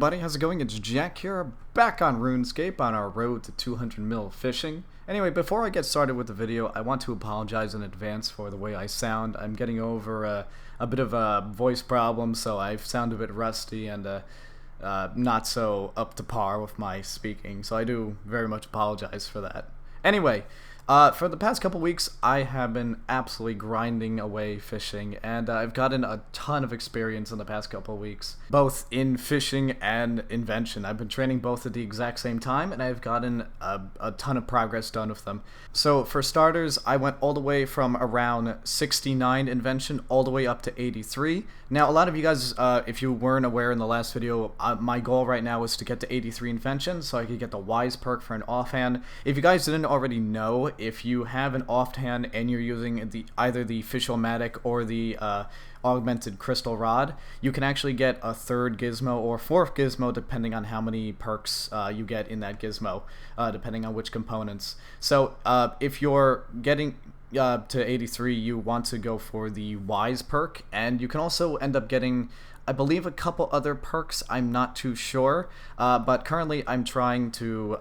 everybody, how's it going? It's Jack here, back on RuneScape on our road to 200 mil fishing. Anyway, before I get started with the video, I want to apologize in advance for the way I sound. I'm getting over a bit of a voice problem, so I sound a bit rusty and not so up to par with my speaking, so I do very much apologize for that. Anyway, for the past couple weeks, I have been absolutely grinding away fishing, and I've gotten a ton of experience in the past couple of weeks, both in fishing and invention. I've been training both at the exact same time, and I've gotten a ton of progress done with them. So for starters, I went all the way from around 69 invention all the way up to 83. Now, a lot of you guys, if you weren't aware in the last video, my goal right now is to get to 83 invention so I could get the wise perk for an offhand. If you guys didn't already know, if you have an offhand and you're using either the Fish-O-Matic or the augmented crystal rod, you can actually get a third gizmo or fourth gizmo depending on how many perks you get in that gizmo, depending on which components. So if you're getting to 83, you want to go for the wise perk, and you can also end up getting, I believe, a couple other perks. I'm not too sure, but currently I'm trying to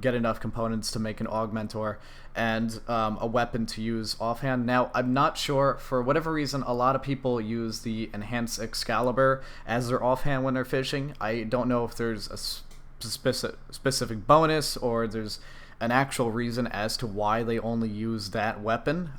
get enough components to make an augmentor and a weapon to use offhand. Now, I'm not sure, for whatever reason, a lot of people use the enhanced Excalibur as their offhand when they're fishing. I don't know if there's a specific bonus or there's an actual reason as to why they only use that weapon.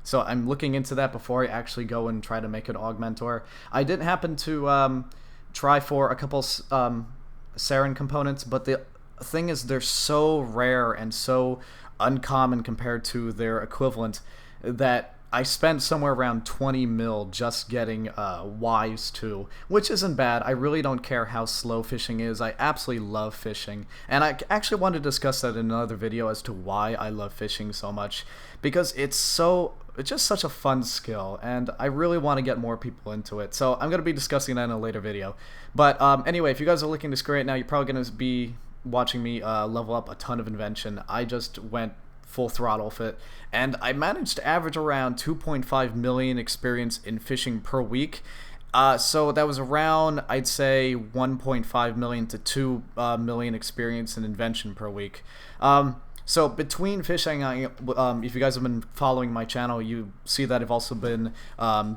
So I'm looking into that before I actually go and try to make an augmentor. I did happen to try for a couple Sarin components, but the thing is they're so rare and so uncommon compared to their equivalent that I spent somewhere around 20 mil just getting Wise 2, which isn't bad. I really don't care how slow fishing is. I absolutely love fishing, and I actually want to discuss that in another video as to why I love fishing so much, because it's just such a fun skill, and I really want to get more people into it. So I'm going to be discussing that in a later video. But anyway, if you guys are looking to screw it now, you're probably going to be watching me level up a ton of invention. I just went full throttle fit, and I managed to average around 2.5 million experience in fishing per week. So that was around, I'd say, 1.5 million to 2 million experience in invention per week. So between fishing, if you guys have been following my channel, you see that I've also been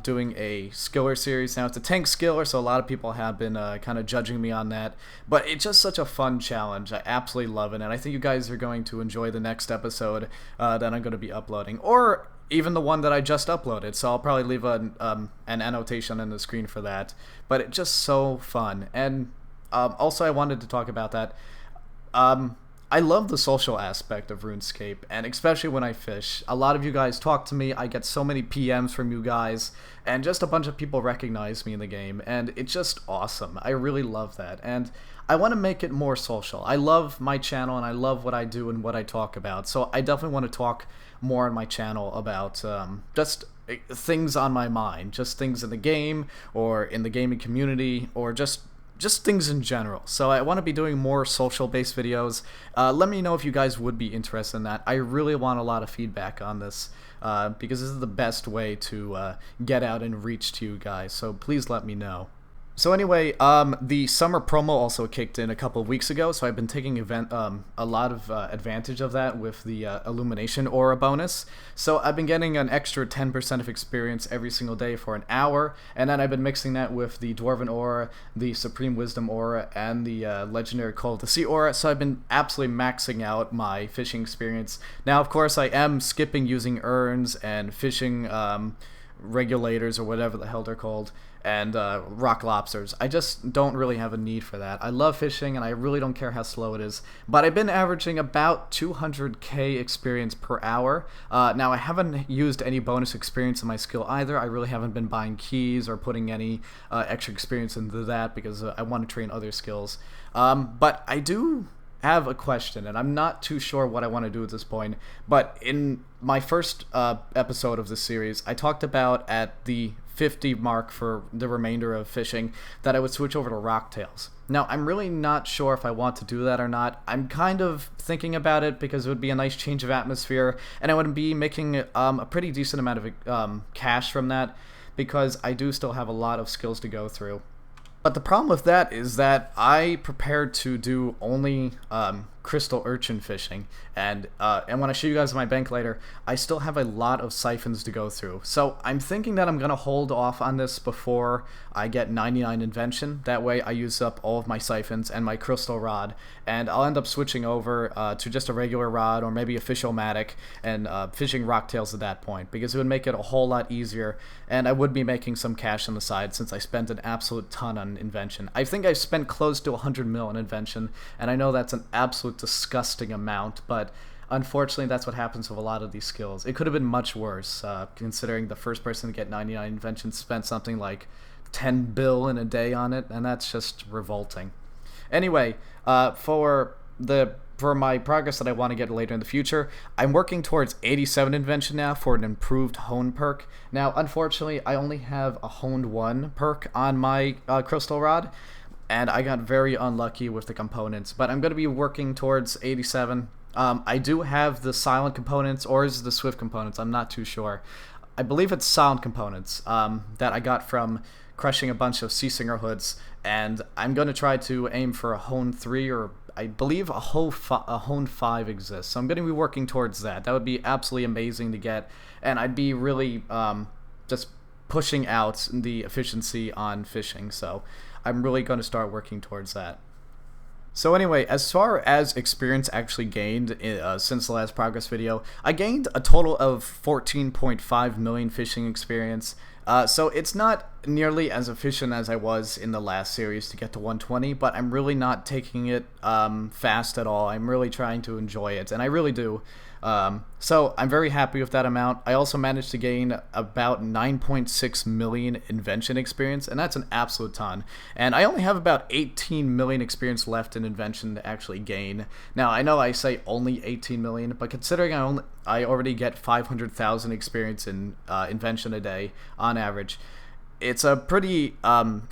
doing a skiller series. Now, it's a tank skiller, so a lot of people have been kind of judging me on that. But it's just such a fun challenge. I absolutely love it, and I think you guys are going to enjoy the next episode that I'm going to be uploading, or even the one that I just uploaded. So I'll probably leave an annotation on the screen for that. But it's just so fun. And also, I wanted to talk about that. I love the social aspect of RuneScape, and especially when I fish. A lot of you guys talk to me, I get so many PMs from you guys, and just a bunch of people recognize me in the game, and it's just awesome. I really love that, and I want to make it more social. I love my channel, and I love what I do and what I talk about, so I definitely want to talk more on my channel about just things on my mind, just things in the game, or in the gaming community, or just things in general. So I want to be doing more social-based videos. Let me know if you guys would be interested in that. I really want a lot of feedback on this because this is the best way to get out and reach to you guys. So please let me know. So anyway, the summer promo also kicked in a couple of weeks ago, so I've been taking a lot of advantage of that with the Illumination Aura bonus. So I've been getting an extra 10% of experience every single day for an hour, and then I've been mixing that with the Dwarven Aura, the Supreme Wisdom Aura, and the Legendary Call of the Sea Aura, so I've been absolutely maxing out my fishing experience. Now, of course, I am skipping using urns and fishing regulators, or whatever the hell they're called, and rock lobsters. I just don't really have a need for that. I love fishing, and I really don't care how slow it is. But I've been averaging about 200k experience per hour. Now, I haven't used any bonus experience in my skill either. I really haven't been buying keys or putting any extra experience into that because I want to train other skills. But I do have a question, and I'm not too sure what I want to do at this point, but in my first episode of this series, I talked about at the 50 mark for the remainder of fishing that I would switch over to rocktails. Now, I'm really not sure if I want to do that or not. I'm kind of thinking about it because it would be a nice change of atmosphere, and I would be making a pretty decent amount of cash from that because I do still have a lot of skills to go through. But the problem with that is that I prepared to do only crystal urchin fishing, and when I show you guys my bank later, I still have a lot of siphons to go through. So I'm thinking that I'm gonna hold off on this before I get 99 invention. That way I use up all of my siphons and my crystal rod, and I'll end up switching over to just a regular rod or maybe a fish-o-matic and fishing rocktails at that point, because it would make it a whole lot easier, and I would be making some cash on the side since I spent an absolute ton on invention. I think I spent close to 100 mil on invention, and I know that's an absolute disgusting amount, but unfortunately that's what happens with a lot of these skills. It could have been much worse, considering the first person to get 99 invention spent something like 10 bill in a day on it, and that's just revolting. Anyway, for my progress that I want to get later in the future, I'm working towards 87 invention now for an improved hone perk. Now, unfortunately, I only have a honed 1 perk on my crystal rod, and I got very unlucky with the components, but I'm going to be working towards 87. I do have the silent components, or is it the swift components? I'm not too sure. I believe it's silent components that I got from crushing a bunch of sea singer hoods, and I'm going to try to aim for a hone 3, or I believe a hone 5 exists, so I'm going to be working towards that. That would be absolutely amazing to get, and I'd be really just pushing out the efficiency on fishing, so I'm really going to start working towards that. So anyway, as far as experience actually gained since the last progress video, I gained a total of 14.5 million fishing experience. So it's not nearly as efficient as I was in the last series to get to 120, but I'm really not taking it fast at all. I'm really trying to enjoy it, and I really do. So I'm very happy with that amount. I also managed to gain about 9.6 million invention experience, and that's an absolute ton. And I only have about 18 million experience left in invention to actually gain. Now, I know I say only 18 million, but considering I already get 500,000 experience in invention a day on average, it's a pretty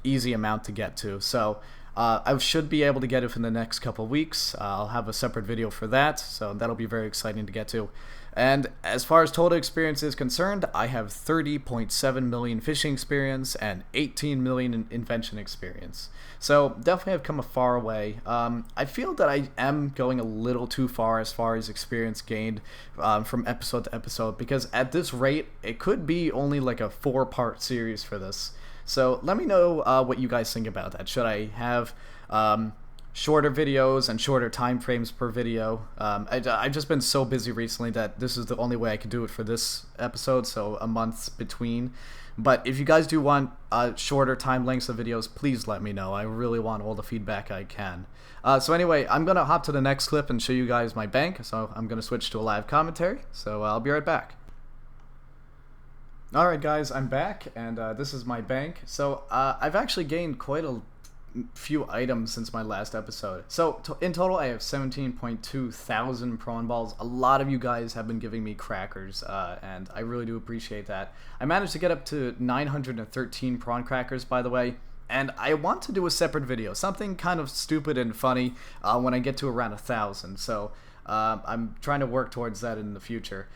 easy amount to get to. So I should be able to get it in the next couple weeks. I'll have a separate video for that, so that'll be very exciting to get to. And as far as total experience is concerned, I have 30.7 million fishing experience and 18 million in invention experience. So definitely have come a far way. I feel that I am going a little too far as experience gained from episode to episode, because at this rate, it could be only like a 4-part series for this. So let me know what you guys think about that. Should I have shorter videos and shorter time frames per video? I've just been so busy recently that this is the only way I could do it for this episode, so a month between. But if you guys do want shorter time lengths of videos, please let me know. I really want all the feedback I can. So anyway, I'm going to hop to the next clip and show you guys my bank. So I'm going to switch to a live commentary. So I'll be right back. Alright guys, I'm back, and this is my bank. So I've actually gained quite a few items since my last episode. So in total I have 17.2 thousand prawn balls. A lot of you guys have been giving me crackers, and I really do appreciate that. I managed to get up to 913 prawn crackers, by the way, and I want to do a separate video, something kind of stupid and funny when I get to around 1,000. So I'm trying to work towards that in the future.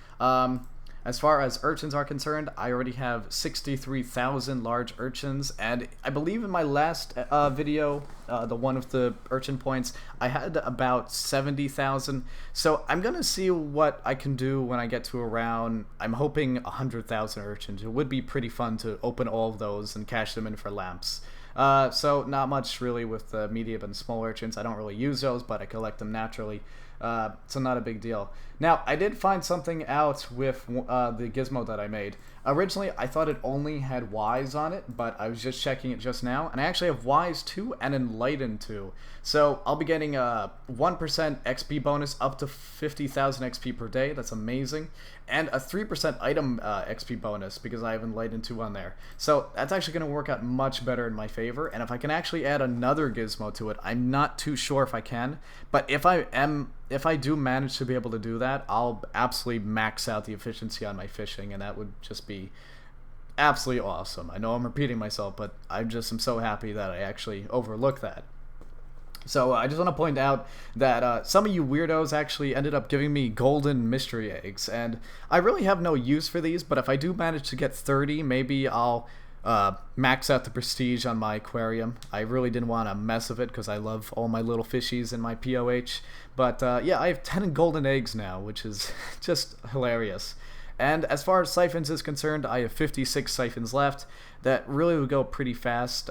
As far as urchins are concerned, I already have 63,000 large urchins, and I believe in my last video, the one with the urchin points, I had about 70,000. So I'm gonna see what I can do when I get to around, I'm hoping 100,000 urchins. It would be pretty fun to open all of those and cash them in for lamps. So not much really with the medium and small urchins. I don't really use those, but I collect them naturally. So not a big deal. Now, I did find something out with the gizmo that I made. Originally, I thought it only had Ys on it, but I was just checking it just now, and I actually have Ys 2 and enlightened 2. So I'll be getting a 1% XP bonus up to 50,000 XP per day. That's amazing. And a 3% item XP bonus because I have enlightened 2 on there. So that's actually going to work out much better in my favor. And if I can actually add another gizmo to it, I'm not too sure if I can. But if I do manage to be able to do that, I'll absolutely max out the efficiency on my fishing, and that would just be absolutely awesome. I know I'm repeating myself, but I'm so happy that I actually overlooked that. So I just want to point out that some of you weirdos actually ended up giving me golden mystery eggs, and I really have no use for these, but if I do manage to get 30, maybe I'll max out the prestige on my aquarium. I really didn't want to mess with it because I love all my little fishies in my POH. But yeah, I have 10 golden eggs now, which is just hilarious. And as far as siphons is concerned, I have 56 siphons left. That really would go pretty fast.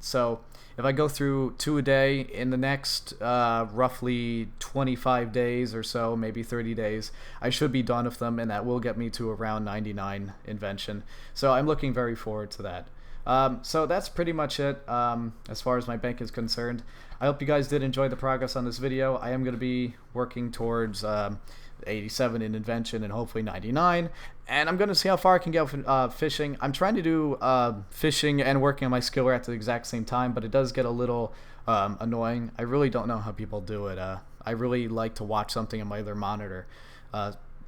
So if I go through 2 a day in the next roughly 25 days or so, maybe 30 days, I should be done with them, and that will get me to around 99 invention. So I'm looking very forward to that. So that's pretty much it as far as my bank is concerned. I hope you guys did enjoy the progress on this video. I am going to be working towards 87 in invention and hopefully 99, and I'm going to see how far I can get with fishing. I'm trying to do fishing and working on my skill at the exact same time, but it does get a little annoying. I really don't know how people do it. I really like to watch something on my other monitor.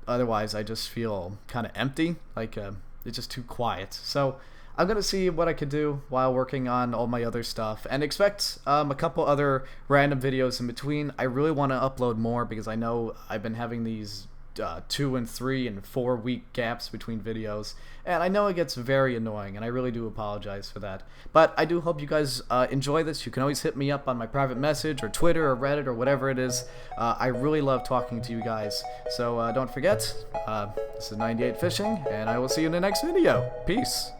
Otherwise I just feel kind of empty, like it's just too quiet. So I'm going to see what I could do while working on all my other stuff, and expect a couple other random videos in between. I really want to upload more because I know I've been having these 2 and 3 and 4 week gaps between videos, and I know it gets very annoying, and I really do apologize for that. But I do hope you guys enjoy this. You can always hit me up on my private message or Twitter or Reddit or whatever it is. I really love talking to you guys, so don't forget, this is 98 Fishing, and I will see you in the next video. Peace.